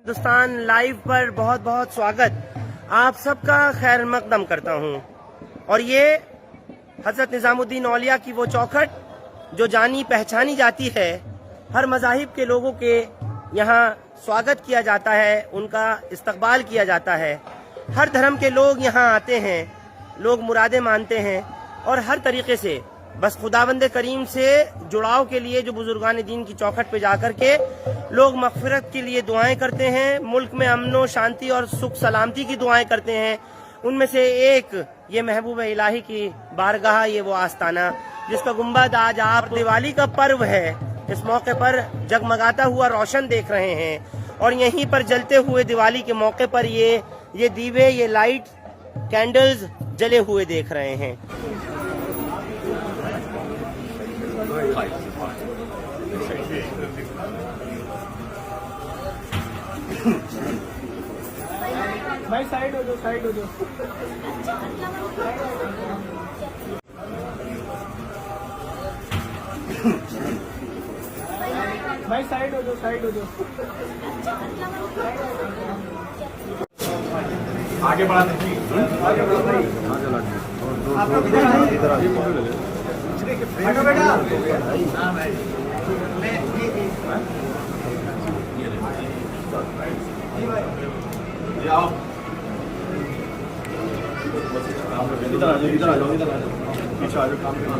Hindustan live पर बहुत बहुत स्वागत। आप सबका खैर मकदम करता हूँ। और ये हजरत निजामुद्दीन औलिया की वो चौखट जो जानी पहचानी जाती है, हर मज़ाहिब के लोगों के यहाँ स्वागत किया जाता है, उनका इस्तकबाल किया जाता है। हर धर्म के लोग यहाँ आते हैं, लोग मुरादें मानते हैं और हर तरीके से बस खुदावंद करीम से जुड़ाव के लिए जो बुजुर्गान दीन की चौखट पे जाकर के लोग मगफिरत के लिए दुआएं करते हैं, मुल्क में अमन शांति और सुख सलामती की दुआएं करते हैं। उनमें से एक ये महबूब इलाही की बारगाह, ये वो आस्ताना जिसका गुंबद आज आप दिवाली का पर्व है, इस मौके पर जगमगाता हुआ रोशन देख रहे हैं। और यहीं पर जलते हुए दिवाली के मौके पर ये दीवे, ये लाइट, कैंडल्स जले हुए देख रहे हैं। भाई साइड हो जाओ, साइड हो जाओ। भाई साइड हो जाओ, साइड हो जाओ। आगे बढ़ा दीजिए, आगे बढ़ा भाई। आप लोग इधर आ हटो बेटा। हाँ भाई, ये आओ, इधर आ जाओ, इधर आ जाओ, इधर आ जाओ, पीछे आ जाओ। काम करना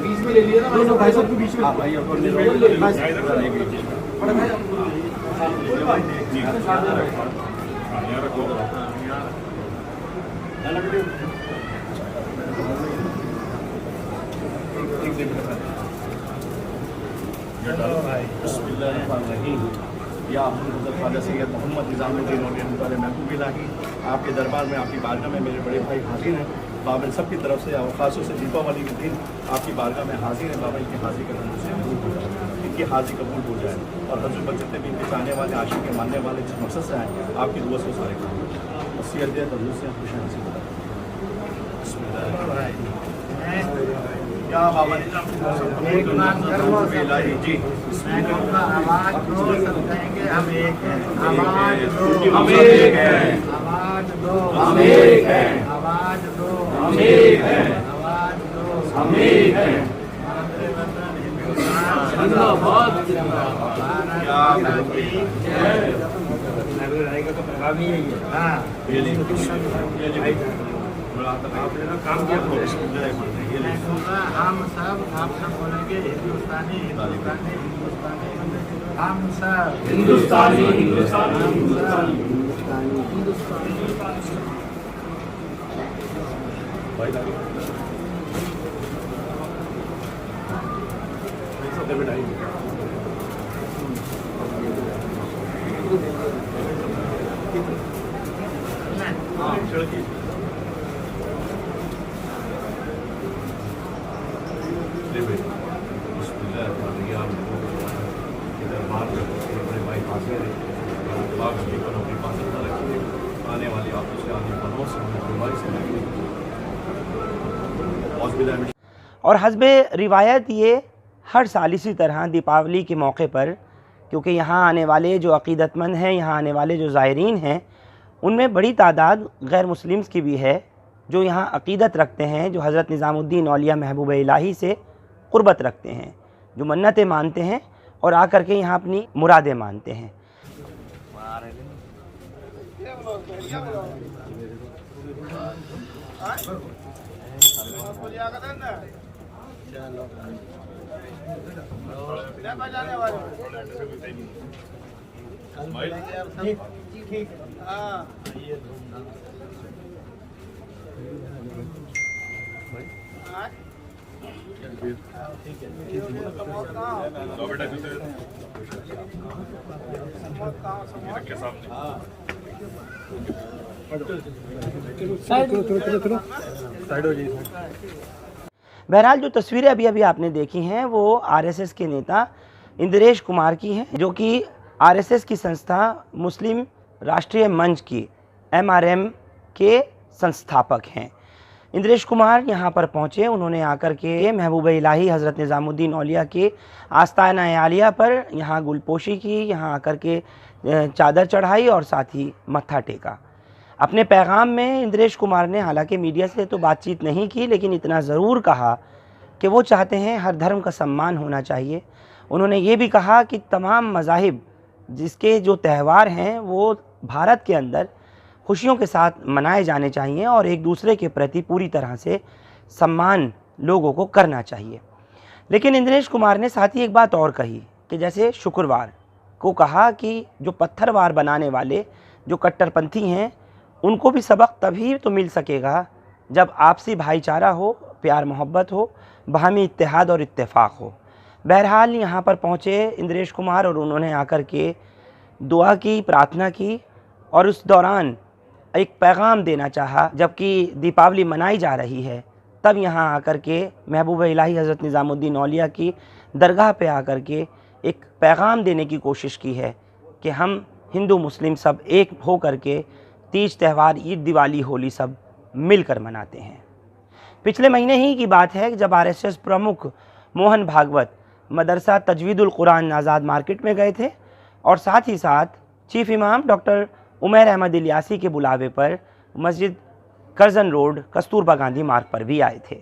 बीच में ले लिया ना दोनों भाई साहब को बीच में। हाँ भाई, अब या हज़रत ख्वाजा सैयद मोहम्मद निज़ामुद्दीन औलिया महबूब इलाही आपके दरबार में, आपकी बारगाह में मेरे बड़े भाई हाजिर हैं। बाबा इन सब की तरफ से और ख़ासतौर से दीपावली के दिन आपकी बारगाह में हाजिर है। बाबा इनकी हाजिर करने से इनकी हाजिर कबूल हो जाए और हजूर पर जितने भी इनके चाहने वाले, आशिक के मानने वाले जिस मकसद से आए, आपकी दुआ से सारे काम वसीयत दिया हजूर से खुश हैं। क्या बाबा जी आवाज दो, सब कहेंगे हम एक हैं। आवाज दो, हम एक हैं। आवाज दो, हम एक हैं। आवाज दो, हम एक हैं। आवाज दो, हम एक हैं। जिंदाबाद, जिंदाबाद। हाँ, आपने ना काम किया, हम सब आप सब बोलेंगे हिंदुस्तानी, हिंदुस्तानी, हिंदुस्तानी, हम सब हिंदुस्तानी, हिंदुस्तानी, हिंदुस्तानी, हिंदुस्तानी, आने वाली आपसे आने वालों से बीमारी से। और हस्बे रिवायत ये हर साल इसी तरह दीपावली के मौके पर, क्योंकि यहाँ आने वाले जो अक़ीदतमंद हैं, यहाँ आने वाले जो ज़ायरीन हैं, उनमें बड़ी तादाद गैर मुस्लिम्स की भी है जो यहाँ अक़ीदत रखते हैं, जो हज़रत निज़ामुद्दीन औलिया महबूब इलाही से क़ुर्बत रखते हैं, जो मन्नतें मानते हैं और आकर के यहाँ अपनी मुरादें मानते हैं। बहरहाल जो तस्वीरें अभी अभी आपने देखी हैं वो आरएसएस के नेता इंद्रेश कुमार की हैं, जो कि आरएसएस की संस्था मुस्लिम राष्ट्रीय मंच की एमआरएम के संस्थापक हैं। इंद्रेश कुमार यहाँ पर पहुँचे, उन्होंने आकर के महबूब इलाही हज़रत निज़ामुद्दीन औलिया के आस्ताना आलिया पर यहाँ गुलपोशी की, यहाँ आकर के चादर चढ़ाई और साथ ही मत्था टेका। अपने पैगाम में इंद्रेश कुमार ने हालांकि मीडिया से तो बातचीत नहीं की, लेकिन इतना ज़रूर कहा कि वो चाहते हैं हर धर्म का सम्मान होना चाहिए। उन्होंने ये भी कहा कि तमाम मज़ाहिब जिसके जो त्यौहार हैं वो भारत के अंदर खुशियों के साथ मनाए जाने चाहिए और एक दूसरे के प्रति पूरी तरह से सम्मान लोगों को करना चाहिए। लेकिन इंद्रेश कुमार ने साथ ही एक बात और कही कि जैसे शुक्रवार को कहा कि जो पत्थरवार बनाने वाले जो कट्टरपंथी हैं उनको भी सबक तभी तो मिल सकेगा जब आपसी भाईचारा हो, प्यार मोहब्बत हो, बाहमी इत्तेहाद और इत्तेफाक हो। बहरहाल यहाँ पर पहुँचे इंद्रेश कुमार और उन्होंने आकर के दुआ की, प्रार्थना की और उस दौरान एक पैगाम देना चाहा। जबकि दीपावली मनाई जा रही है तब यहाँ आकर के महबूब इलाही हज़रत निज़ामुद्दीन औलिया की दरगाह पे आकर के एक पैगाम देने की कोशिश की है कि हम हिंदू मुस्लिम सब एक हो करके तीज त्यौहार, ईद, दिवाली, होली सब मिलकर मनाते हैं। पिछले महीने ही की बात है जब आरएसएस प्रमुख मोहन भागवत मदरसा तजवीदुल कुरान आज़ाद मार्केट में गए थे और साथ ही साथ चीफ इमाम डॉक्टर उमैर अहमद इलियासी के बुलावे पर मस्जिद करजन रोड कस्तूरबा गांधी मार्ग पर भी आए थे।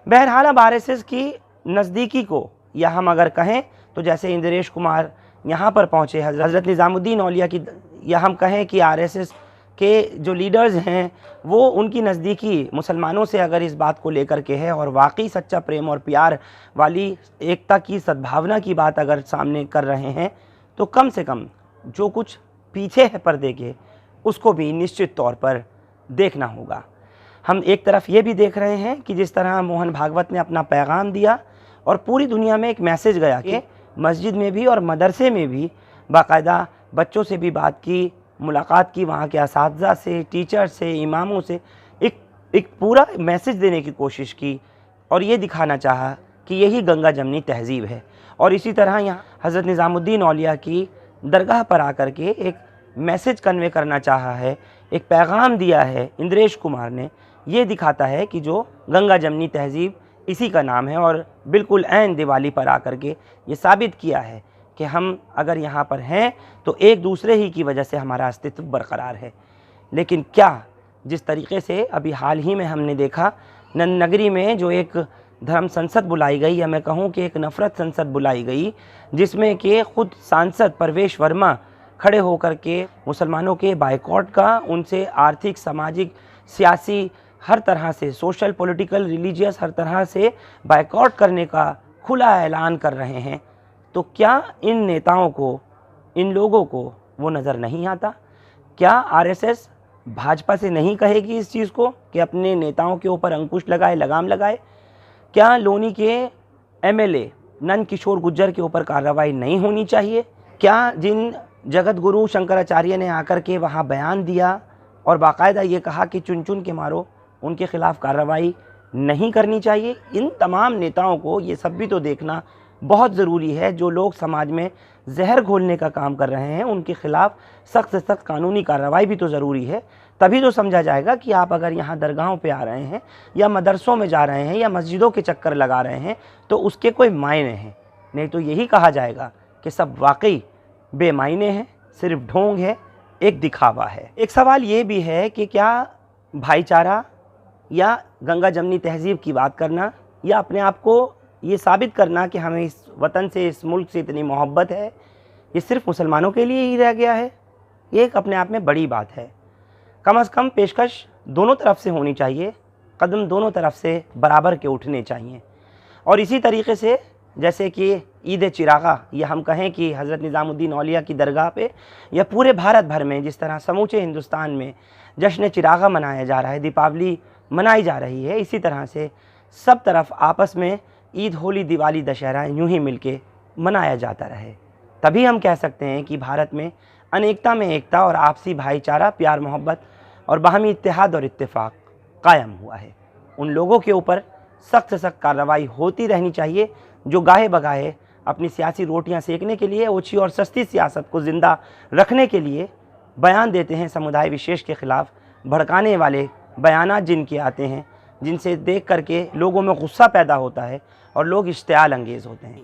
बहरहाल अब आरएसएस की नज़दीकी को या हम अगर कहें तो जैसे इंद्रेश कुमार यहाँ पर पहुँचे हज़रत निज़ामुद्दीन औलिया की, या हम कहें कि आरएसएस के जो लीडर्स हैं वो उनकी नज़दीकी मुसलमानों से अगर इस बात को लेकर के है और वाकई सच्चा प्रेम और प्यार वाली एकता की सद्भावना की बात अगर सामने कर रहे हैं तो कम से कम जो कुछ पीछे है पर्दे के उसको भी निश्चित तौर पर देखना होगा। हम एक तरफ ये भी देख रहे हैं कि जिस तरह मोहन भागवत ने अपना पैगाम दिया और पूरी दुनिया में एक मैसेज गया कि मस्जिद में भी और मदरसे में भी बाकायदा बच्चों से भी बात की, मुलाकात की, वहाँ के असातिज़ा से, टीचर से, इमामों से एक पूरा मैसेज देने की कोशिश की और ये दिखाना चाहा कि यही गंगा जमनी तहज़ीब है। और इसी तरह यहाँ हज़रत निज़ामुद्दीन औलिया की दरगाह पर आकर के एक मैसेज कन्वे करना चाहा है, एक पैगाम दिया है इंद्रेश कुमार ने। ये दिखाता है कि जो गंगा जमनी तहज़ीब इसी का नाम है और बिल्कुल ऐन दिवाली पर आकर के ये साबित किया है कि हम अगर यहाँ पर हैं तो एक दूसरे ही की वजह से हमारा अस्तित्व बरकरार है। लेकिन क्या जिस तरीके से अभी हाल ही में हमने देखा नगरी में जो एक धर्म संसद बुलाई गई, या मैं कहूँ कि एक नफ़रत संसद बुलाई गई, जिसमें कि ख़ुद सांसद परवेश वर्मा खड़े होकर के मुसलमानों के बायकॉट का, उनसे आर्थिक, सामाजिक, सियासी, हर तरह से सोशल, पॉलिटिकल, रिलीजियस हर तरह से बायकॉट करने का खुला ऐलान कर रहे हैं, तो क्या इन नेताओं को, इन लोगों को वो नज़र नहीं आता? क्या आरएसएस भाजपा से नहीं कहेगी इस चीज़ को कि अपने नेताओं के ऊपर अंकुश लगाए, लगाम लगाए? क्या लोनी के एमएलए नंद किशोर गुर्जर के ऊपर कार्रवाई नहीं होनी चाहिए? क्या जिन जगत गुरु शंकराचार्य ने आकर के वहाँ बयान दिया और बाकायदा ये कहा कि चुन चुन के मारो, उनके ख़िलाफ़ कार्रवाई नहीं करनी चाहिए? इन तमाम नेताओं को ये सब भी तो देखना बहुत ज़रूरी है। जो लोग समाज में जहर घोलने का काम कर रहे हैं उनके ख़िलाफ़ सख्त से सख्त कानूनी कार्रवाई भी तो ज़रूरी है। तभी तो समझा जाएगा कि आप अगर यहाँ दरगाहों पे आ रहे हैं या मदरसों में जा रहे हैं या मस्जिदों के चक्कर लगा रहे हैं तो उसके कोई मायने हैं। नहीं तो यही कहा जाएगा कि सब वाकई बेमायने हैं, सिर्फ ढोंग है, एक दिखावा है। एक सवाल ये भी है कि क्या भाईचारा या गंगा जमनी तहज़ीब की बात करना या अपने आप को ये साबित करना कि हमें इस वतन से, इस मुल्क से इतनी मोहब्बत है, ये सिर्फ मुसलमानों के लिए ही रह गया है? ये एक अपने आप में बड़ी बात है। कम से कम पेशकश दोनों तरफ से होनी चाहिए, कदम दोनों तरफ से बराबर के उठने चाहिए। और इसी तरीके से जैसे कि ईद चिरागा, या हम कहें कि हज़रत निज़ामुद्दीन औलिया की दरगाह पे या पूरे भारत भर में जिस तरह समूचे हिंदुस्तान में जश्न चिरागा मनाया जा रहा है, दीपावली मनाई जा रही है, इसी तरह से सब तरफ आपस में ईद, होली, दिवाली, दशहरा यूँ ही मिलके मनाया जाता रहे। तभी हम कह सकते हैं कि भारत में अनेकता में एकता और आपसी भाईचारा, प्यार मोहब्बत और बाहमी इत्तेहाद और इत्तेफाक कायम हुआ है। उन लोगों के ऊपर सख्त से सख्त कार्रवाई होती रहनी चाहिए जो गाहे बगाहे अपनी सियासी रोटियां सेकने के लिए, ओछी और सस्ती सियासत को ज़िंदा रखने के लिए बयान देते हैं, समुदाय विशेष के ख़िलाफ़ भड़काने वाले बयानात जिनके आते हैं, जिनसे देख करके लोगों में गुस्सा पैदा होता है और लोग इश्तियाल अंगेज होते हैं।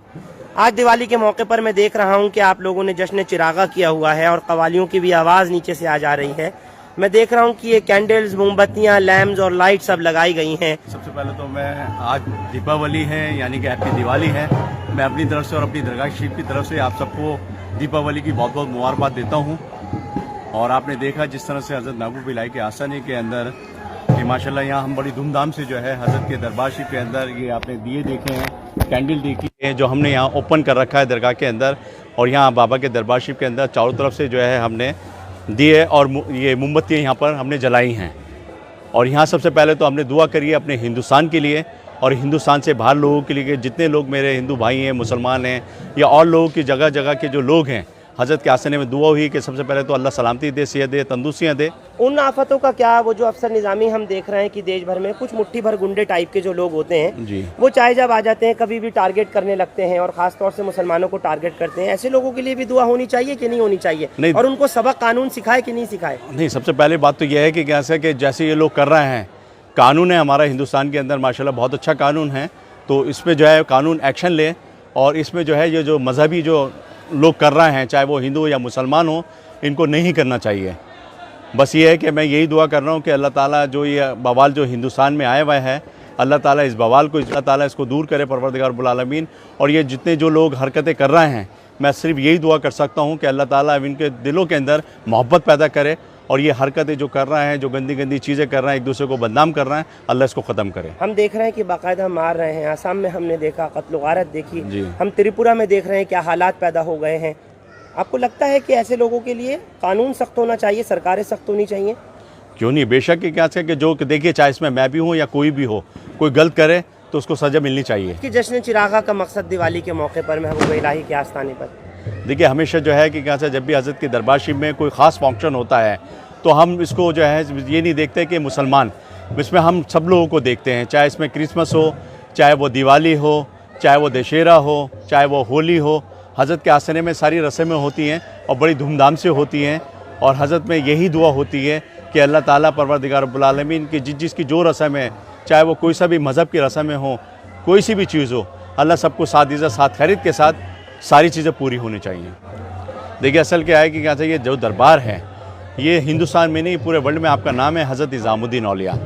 आज दिवाली के मौके पर मैं देख रहा हूं कि आप लोगों ने जश्न चिरागा किया हुआ है और कवालियों की भी आवाज़ नीचे से आ जा रही है। मैं देख रहा हूं कि ये कैंडल्स, मोमबत्तियां, लैम्प्स और लाइट सब लगाई गई हैं। सबसे पहले तो मैं आज दीपावली है यानी कि हैप्पी दिवाली है, मैं अपनी तरफ से और अपनी दरगाह शरीफ की तरफ से आप सबको दीपावली की बहुत बहुत मुबारकबाद देता हूँ। और आपने देखा जिस तरह से हज़रत महबूब इलाही के आसानी के अंदर कि माशाल्लाह यहाँ हम बड़ी धूमधाम से जो है हज़रत के दरबार शरीफ के अंदर ये आपने दिए देखे हैं, कैंडल देखी है जो हमने यहाँ ओपन कर रखा है दरगाह के अंदर, और यहाँ बाबा के दरबार शरीफ के अंदर चारों तरफ से जो है हमने दिए और ये मोमबत्तियाँ यहाँ पर हमने जलाई हैं। और यहाँ सबसे पहले तो हमने दुआ करी है अपने हिंदुस्तान के लिए और हिंदुस्तान से बाहर लोगों के लिए, जितने लोग मेरे हिंदू भाई हैं, मुसलमान हैं या और लोगों की जगह जगह के जो लोग हैं, हज़रत के आसने में दुआ हुई कि सबसे पहले तो अल्लाह सलामती दे, सेहत दे, तंदुरुस्तियाँ दे। उन आफतों का क्या, वो जो अफसर निज़ामी हम देख रहे हैं कि देश भर में कुछ मुट्ठी भर गुंडे टाइप के जो लोग होते हैं जी, वो चाहे जब आ जाते हैं कभी भी टारगेट करने लगते हैं और ख़ास तौर से मुसलमानों को टारगेट करते हैं। ऐसे लोगों के लिए भी दुआ होनी चाहिए कि नहीं होनी चाहिए? नहीं। और उनको सबक कानून सिखाए कि नहीं सिखाए? नहीं, सबसे पहले बात तो यह है कि कैसे कि जैसे ये लोग कर रहे हैं, कानून है हमारा हिंदुस्तान के अंदर माशाल्लाह बहुत अच्छा कानून है, तो इस पर जो है कानून एक्शन ले। और इसमें जो है ये जो मजहबी जो लोग कर रहे हैं, चाहे वो हिंदू या मुसलमान हो, इनको नहीं करना चाहिए। बस ये है कि मैं यही दुआ कर रहा हूँ कि अल्लाह ताला जो ये बवाल जो हिंदुस्तान में आया हुआ है, अल्लाह ताला इस बवाल को, अल्लाह ताला इसको दूर करे परवरदिगार रब्बुल आलमीन। और ये जितने जो लोग हरकतें कर रहे हैं, मैं सिर्फ यही दुआ कर सकता हूँ कि अल्लाह ताला इनके दिलों के अंदर मोहब्बत पैदा करे और ये हरकतें जो कर रहे हैं, जो गंदी गंदी चीज़ें कर रहे हैं, एक दूसरे को बदनाम कर रहे हैं, अल्लाह इसको ख़त्म करे। हम देख रहे हैं कि बाकायदा मार रहे हैं, आसाम में हमने देखा कत्ल गारत देखी, जी। हम त्रिपुरा में देख रहे हैं क्या हालात पैदा हो गए हैं। आपको लगता है कि ऐसे लोगों के लिए कानून सख्त होना चाहिए, सरकारें सख्त होनी चाहिए? क्यों नहीं, बेशक कि क्या है कि जो देखिए चाहे इसमें मैं भी हूँ या कोई भी हो, कोई गलत करे तो उसको सज़ा मिलनी चाहिए। कि जश्न चिरागा का मकसद दिवाली के मौके पर महबूब इलाही के आस्थाने पर, देखिए हमेशा जो है कि क्या से जब भी हज़रत के दरबार शरीफ में कोई ख़ास फंक्शन होता है तो हम इसको जो है ये नहीं देखते कि मुसलमान, इसमें हम सब लोगों को देखते हैं, चाहे इसमें क्रिसमस हो, चाहे वो दिवाली हो, चाहे वो दशहरा हो, चाहे वो होली हो। हज़रत के आसने में सारी रस्में होती हैं और बड़ी धूमधाम से होती हैं। और हज़रत में यही दुआ होती है कि अल्लाह ताला परवरदिगार रब्बुल आलमीन की जिसकी जो रस्म है, चाहे वो कोई सा भी मज़हब की रस्में हो, कोई सी भी चीज़ हो, अल्लाह सबको साथ इज़्ज़त साथ खैरियत के साथ सारी चीज़ें पूरी होनी चाहिए। देखिए असल क्या है कि क्या ये जो दरबार है ये हिंदुस्तान में नहीं पूरे वर्ल्ड में आपका नाम है हज़रत निज़ामुद्दीन औलिया,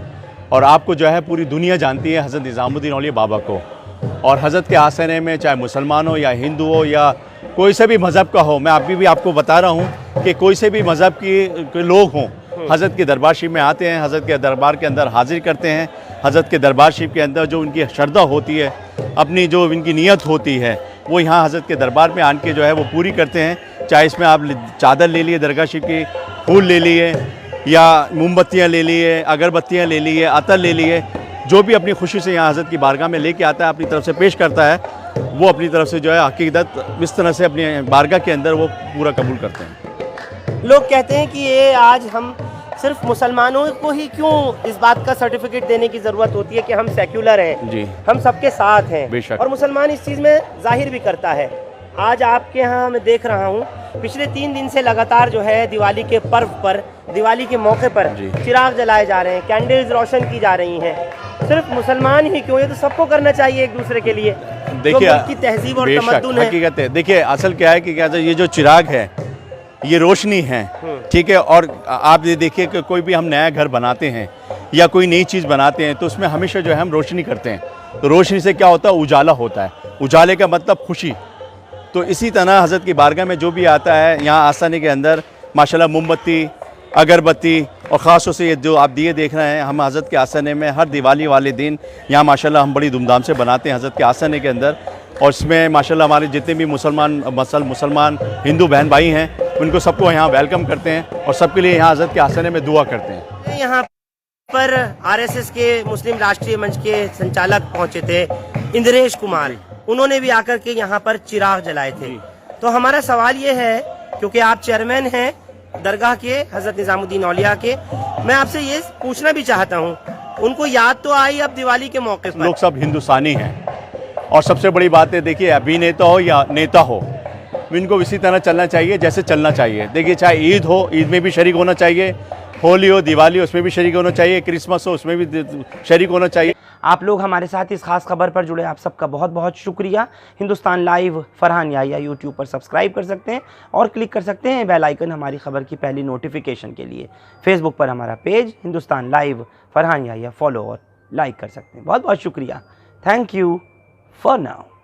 और आपको जो है पूरी दुनिया जानती है हज़रत निज़ामुद्दीन औलिया बाबा को। और हज़रत के आसने में चाहे मुसलमान हो या हिंदू हो या कोई से भी मज़हब का हो, मैं अभी भी आपको बता रहा हूँ कि कोई से भी मज़हब के लोग हों, हज़रत के दरबार शरीफ में आते हैं, हज़रत के दरबार के अंदर हाजिर करते हैं। हज़रत के दरबार शरीफ के अंदर जो उनकी श्रद्धा होती है, अपनी जो इनकी नीयत होती है, वो यहाँ हज़रत के दरबार में आन के जो है वो पूरी करते हैं। चाहे इसमें आप चादर ले लिए दरगाह शरीफ की, फूल ले लिए या मोमबत्तियाँ ले लिए, अगरबत्तियाँ ले लिए, अतर ले लिए, जो भी अपनी खुशी से यहाँ हज़रत की बारगाह में लेके आता है, अपनी तरफ से पेश करता है, वो अपनी तरफ से जो है अकीदत इस तरह से अपनी बारगाह के अंदर वो पूरा कबूल करते हैं। लोग कहते हैं कि ये आज हम सिर्फ मुसलमानों को ही क्यों इस बात का सर्टिफिकेट देने की ज़रूरत होती है कि हम सेक्युलर हैं जी, हम सबके साथ हैं, बेशक। और मुसलमान इस चीज़ में जाहिर भी करता है। आज आपके यहाँ मैं देख रहा हूँ पिछले 3 दिन से लगातार जो है दिवाली के पर्व पर, दिवाली के मौके पर चिराग जलाए जा रहे हैं, कैंडल्स रोशन की जा रही हैं। सिर्फ मुसलमान ही क्यों, ये तो सबको करना चाहिए एक दूसरे के लिए। देखिए की तहजीब और तमद्दुन है। हकीकत है। देखिए असल क्या है कि क्या ये जो चिराग है ये रोशनी है, ठीक है। और आप ये देखिए कि कोई भी हम नया घर बनाते हैं या कोई नई चीज़ बनाते हैं तो उसमें हमेशा जो है हम रोशनी करते हैं, तो रोशनी से क्या होता है, उजाला होता है। उजाले का मतलब खुशी। तो इसी तरह हज़रत की बारगाह में जो भी आता है यहाँ आस्थाने के अंदर माशाल्लाह मोमबत्ती, अगरबत्ती और ख़ास तौर से ये जो आप दिए देख रहे हैं, हम हज़रत के आस्थाने में हर दिवाली वाले दिन यहाँ माशाल्लाह हम बड़ी धूमधाम से बनाते हैं हज़रत के आस्थाने के अंदर। और इसमें माशाल्लाह हमारे जितने भी मुसलमान हिंदू बहन भाई हैं उनको सबको यहाँ वेलकम करते हैं और सबके लिए यहाँ हज़रत के आस्थाने में दुआ करते हैं। यहाँ पर आरएसएस के मुस्लिम राष्ट्रीय मंच के संचालक पहुंचे थे इंद्रेश कुमार, उन्होंने भी आकर के यहाँ पर चिराग जलाए थे। तो हमारा सवाल ये है, क्योंकि आप चेयरमैन हैं दरगाह के हज़रत निज़ामुद्दीन औलिया के, मैं आपसे ये पूछना भी चाहता हूँ, उनको याद तो आई अब दिवाली के मौके पर? लोग सब हिंदुस्तानी हैं और सबसे बड़ी बात है, देखिए अभिनेता हो या नेता हो, इनको इसी तरह चलना चाहिए जैसे चलना चाहिए। देखिए चाहे ईद हो, ईद में भी शरीक होना चाहिए, होली हो, दिवाली हो, उसमें भी शरीक होना चाहिए, क्रिसमस हो उसमें भी शरीक होना चाहिए। आप लोग हमारे साथ इस खास खबर पर जुड़े, आप सबका बहुत बहुत शुक्रिया। हिंदुस्तान लाइव फरहान याहिया यूट्यूब पर सब्सक्राइब कर सकते हैं और क्लिक कर सकते हैं बेल आइकन हमारी खबर की पहली नोटिफिकेशन के लिए। फेसबुक पर हमारा page Hindustan live Farhan Yahya follow और लाइक कर सकते हैं। बहुत बहुत शुक्रिया। Thank you for now.